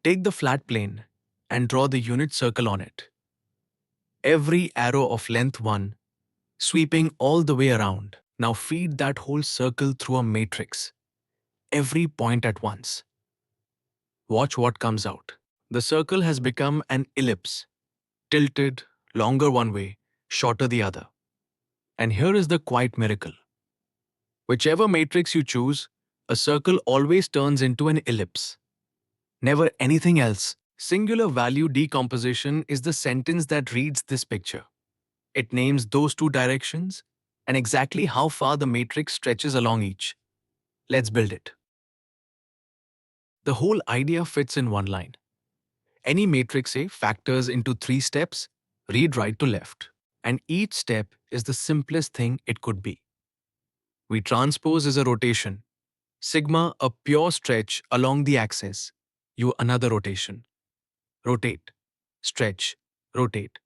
Take the flat plane and draw the unit circle on it. Every arrow of length 1, sweeping all the way around. Now feed that whole circle through a matrix, every point at once. Watch what comes out. The circle has become an ellipse, tilted, longer one way, shorter the other. And here is the quiet miracle. Whichever matrix you choose, a circle always turns into an ellipse. Never anything else. Singular value decomposition is the sentence that reads this picture. It names those two directions and exactly how far the matrix stretches along each. Let's build it. The whole idea fits in one line. Any matrix A factors into 3 steps, read right to left. And each step is the simplest thing it could be. We transpose is a rotation. Sigma, a pure stretch along the axis. U, another rotation. Rotate, stretch, rotate.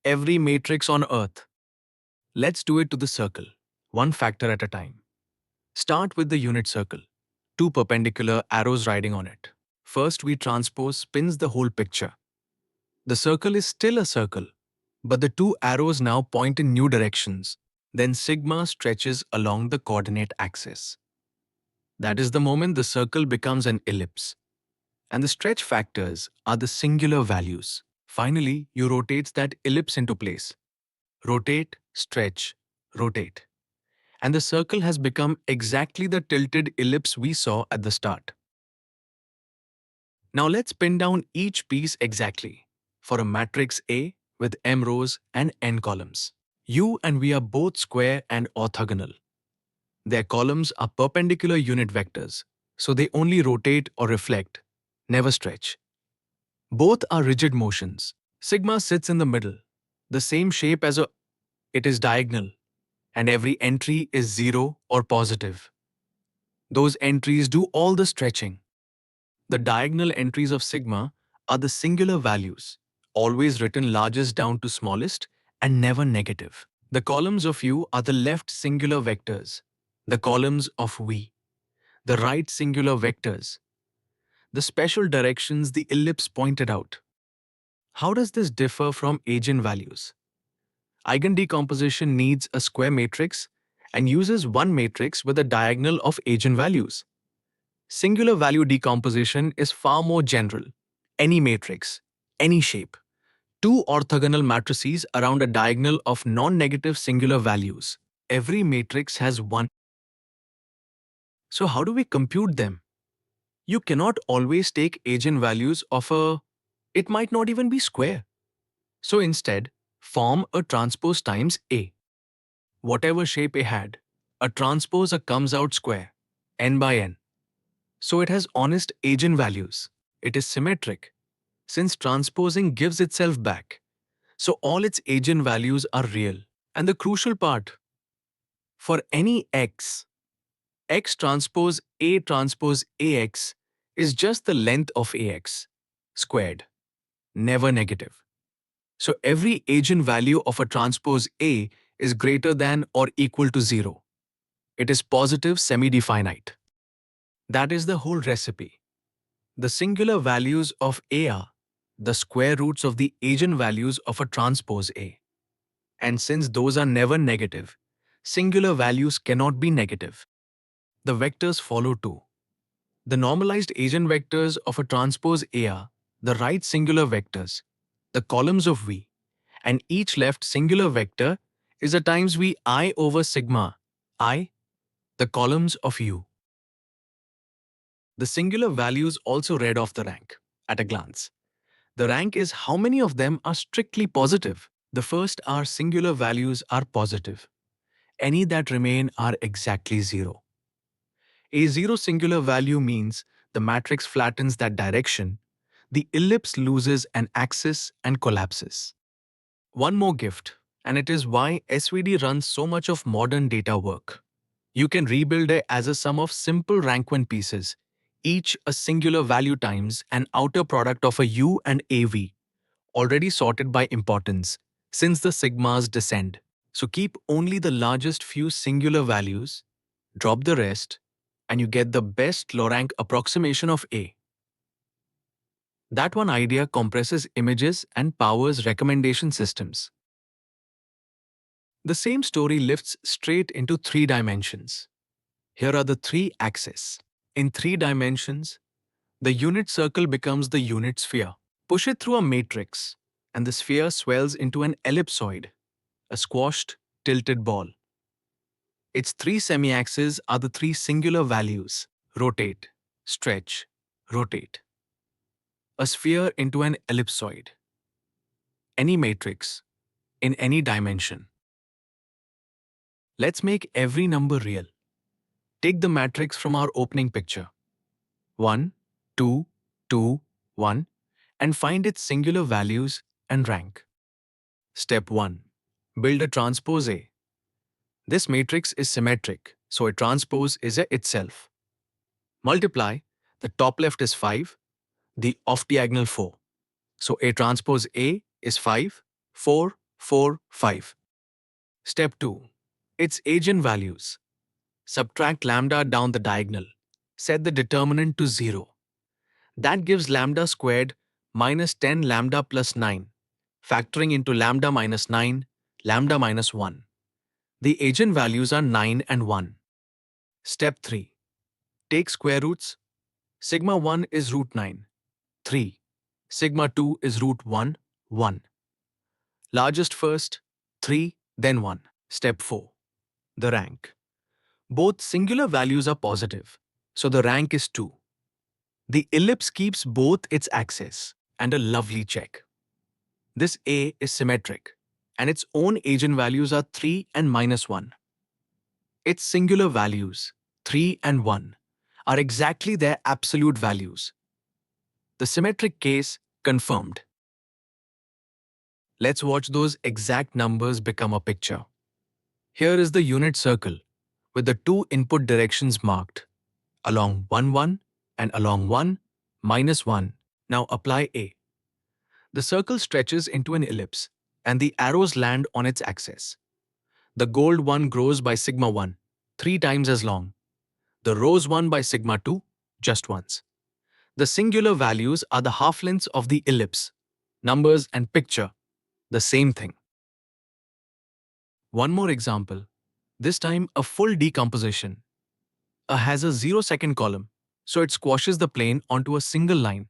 Every matrix on Earth. Let's do it to the circle, one factor at a time. Start with the unit circle, 2 perpendicular arrows riding on it. First, we transpose spins the whole picture. The circle is still a circle, but the 2 arrows now point in new directions. Then sigma stretches along the coordinate axis. That is the moment the circle becomes an ellipse. And the stretch factors are the singular values. Finally, you rotate that ellipse into place. Rotate, stretch, rotate. And the circle has become exactly the tilted ellipse we saw at the start. Now let's pin down each piece exactly for a matrix A with m rows and n columns. U and V are both square and orthogonal. Their columns are perpendicular unit vectors, so they only rotate or reflect, never stretch. Both are rigid motions. Sigma sits in the middle, the same shape as a. It is diagonal, and every entry is 0 or positive. Those entries do all the stretching. The diagonal entries of sigma are the singular values, always written largest down to smallest and never negative. The columns of U are the left singular vectors, the columns of V, the right singular vectors, the special directions the ellipse pointed out. How does this differ from eigenvalues? Eigendecomposition needs a square matrix and uses one matrix with a diagonal of eigenvalues. Singular value decomposition is far more general. Any matrix, any shape. 2 orthogonal matrices around a diagonal of non-negative singular values. Every matrix has one. So how do we compute them? You cannot always take eigenvalues of a. It might not even be square. So instead, form a transpose times A. Whatever shape A had, a transpose A comes out square, n by n. So it has honest eigenvalues. It is symmetric, since transposing gives itself back. So all its eigenvalues are real. And the crucial part, for any x, x transpose AX is just the length of AX squared, never negative. So every eigenvalue of a transpose A is greater than or equal to 0. It is positive semi-definite. That is the whole recipe. The singular values of A are the square roots of the eigenvalues of a transpose A. And since those are never negative, singular values cannot be negative. The vectors follow too. The normalized eigenvectors of a transpose A are the right singular vectors, the columns of V, and each left singular vector is a times V I over sigma I, the columns of U. The singular values also read off the rank at a glance. The rank is how many of them are strictly positive. The first are singular values are positive. Any that remain are exactly 0. A 0 singular value means the matrix flattens that direction, the ellipse loses an axis and collapses. One more gift, and it is why SVD runs so much of modern data work. You can rebuild it as a sum of simple rank 1 pieces, each a singular value times an outer product of a U and AV, already sorted by importance, since the sigmas descend. So keep only the largest few singular values, drop the rest, and you get the best low rank approximation of A. That one idea compresses images and powers recommendation systems. The same story lifts straight into 3 dimensions. Here are the 3 axes. In 3 dimensions, the unit circle becomes the unit sphere. Push it through a matrix, and the sphere swells into an ellipsoid, a squashed, tilted ball. Its 3 semi-axes are the 3 singular values: rotate, stretch, rotate. A sphere into an ellipsoid. Any matrix, in any dimension. Let's make every number real. Take the matrix from our opening picture. 1, 2, 2, 1, and find its singular values and rank. Step 1. Build a transpose A. This matrix is symmetric, so a transpose is A itself. Multiply, the top left is 5, the off-diagonal 4. So A transpose A is 5, 4, 4, 5. Step 2. Its eigenvalues. Subtract lambda down the diagonal. Set the determinant to 0. That gives lambda squared minus 10 lambda plus 9, factoring into lambda minus 9, lambda minus 1. The eigenvalues are 9 and 1. Step 3. Take square roots. Sigma 1 is root 9, 3. Sigma 2 is root 1, 1. Largest first, 3, then 1. Step 4. The rank. Both singular values are positive, so the rank is 2. The ellipse keeps both its axes, and a lovely check. This A is symmetric, and its own eigenvalues are 3 and minus 1. Its singular values, 3 and 1, are exactly their absolute values. The symmetric case confirmed. Let's watch those exact numbers become a picture. Here is the unit circle, with the 2 input directions marked, along 1, 1 and along 1, minus 1. Now apply A. The circle stretches into an ellipse, and the arrows land on its axis. The gold one grows by sigma 1, 3 times as long. The rose one by sigma 2, just once. The singular values are the half-lengths of the ellipse. Numbers and picture, the same thing. One more example, this time a full decomposition. A has a 0-second column, so it squashes the plane onto a single line.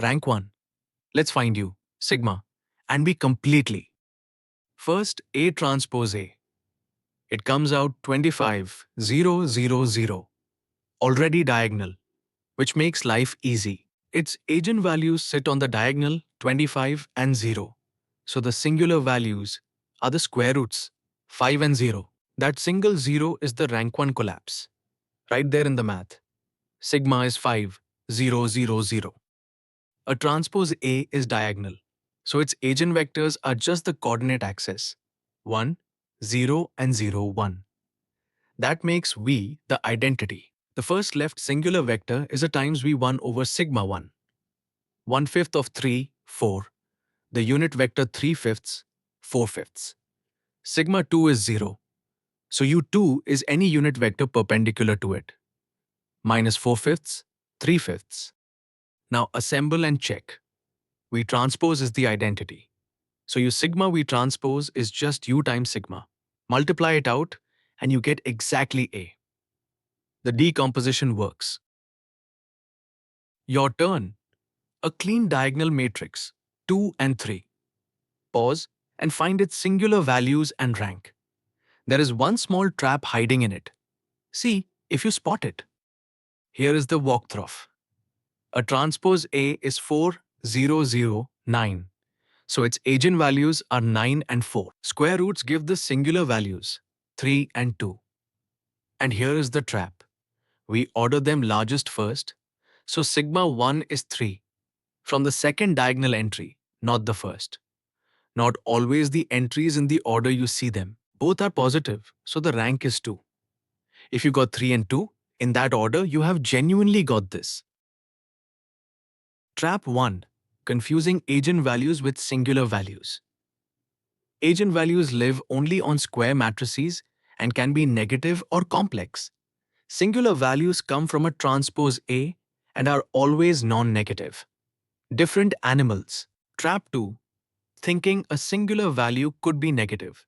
Rank 1. Let's find you, sigma, and be completely. First, A transpose A. It comes out 25, 0, 0, 0. Already diagonal, which makes life easy. Its eigenvalues sit on the diagonal 25 and 0. So the singular values are the square roots, 5 and 0. That single 0 is the rank 1 collapse. Right there in the math. Sigma is 5, 0, 0, 0. A transpose A is diagonal, so its eigenvectors are just the coordinate axis, 1, 0 and 0, 1. That makes V the identity. The first left singular vector is a times V1 over sigma 1. 1/5 of 3, 4. The unit vector 3/5, 4/5. Sigma 2 is 0, so U2 is any unit vector perpendicular to it. Minus 4/5, 3/5. Now assemble and check. V transpose is the identity. So your sigma V transpose is just U times sigma. Multiply it out and you get exactly A. The decomposition works. Your turn. A clean diagonal matrix, 2 and 3. Pause and find its singular values and rank. There is one small trap hiding in it. See if you spot it. Here is the walkthrough. A transpose A is 4, 0, 0, 9. So its eigenvalues are 9 and 4. Square roots give the singular values, 3 and 2. And here is the trap. We order them largest first, so sigma 1 is 3. From the second diagonal entry, not the first. Not always the entries in the order you see them. Both are positive, so the rank is 2. If you got 3 and 2, in that order, you have genuinely got this. Trap 1. Confusing eigenvalues with singular values. Eigenvalues live only on square matrices and can be negative or complex. Singular values come from a transpose A and are always non-negative. Different animals. Trap 2. Thinking a singular value could be negative.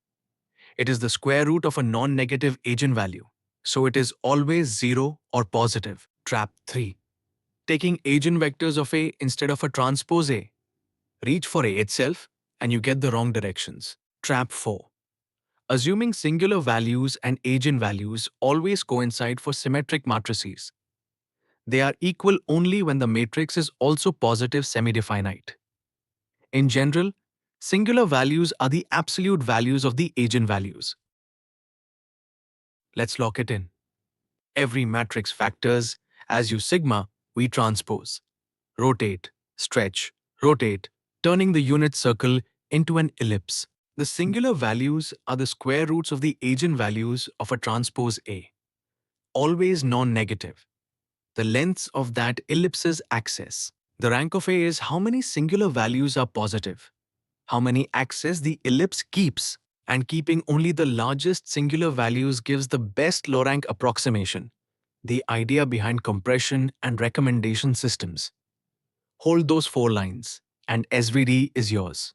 It is the square root of a non-negative eigenvalue, so it is always 0 or positive. Trap 3. Taking eigenvectors of A instead of a transpose A. Reach for A itself and you get the wrong directions. Trap 4. Assuming singular values and eigenvalues always coincide for symmetric matrices. They are equal only when the matrix is also positive semi-definite. In general, singular values are the absolute values of the eigenvalues. Let's lock it in. Every matrix factors as you sigma, we transpose. Rotate, stretch, rotate, turning the unit circle into an ellipse. The singular values are the square roots of the eigenvalues of a transpose A, always non-negative. The lengths of that ellipse's axis. The rank of A is how many singular values are positive, how many axes the ellipse keeps, and keeping only the largest singular values gives the best low rank approximation, the idea behind compression and recommendation systems. Hold those 4 lines, and SVD is yours.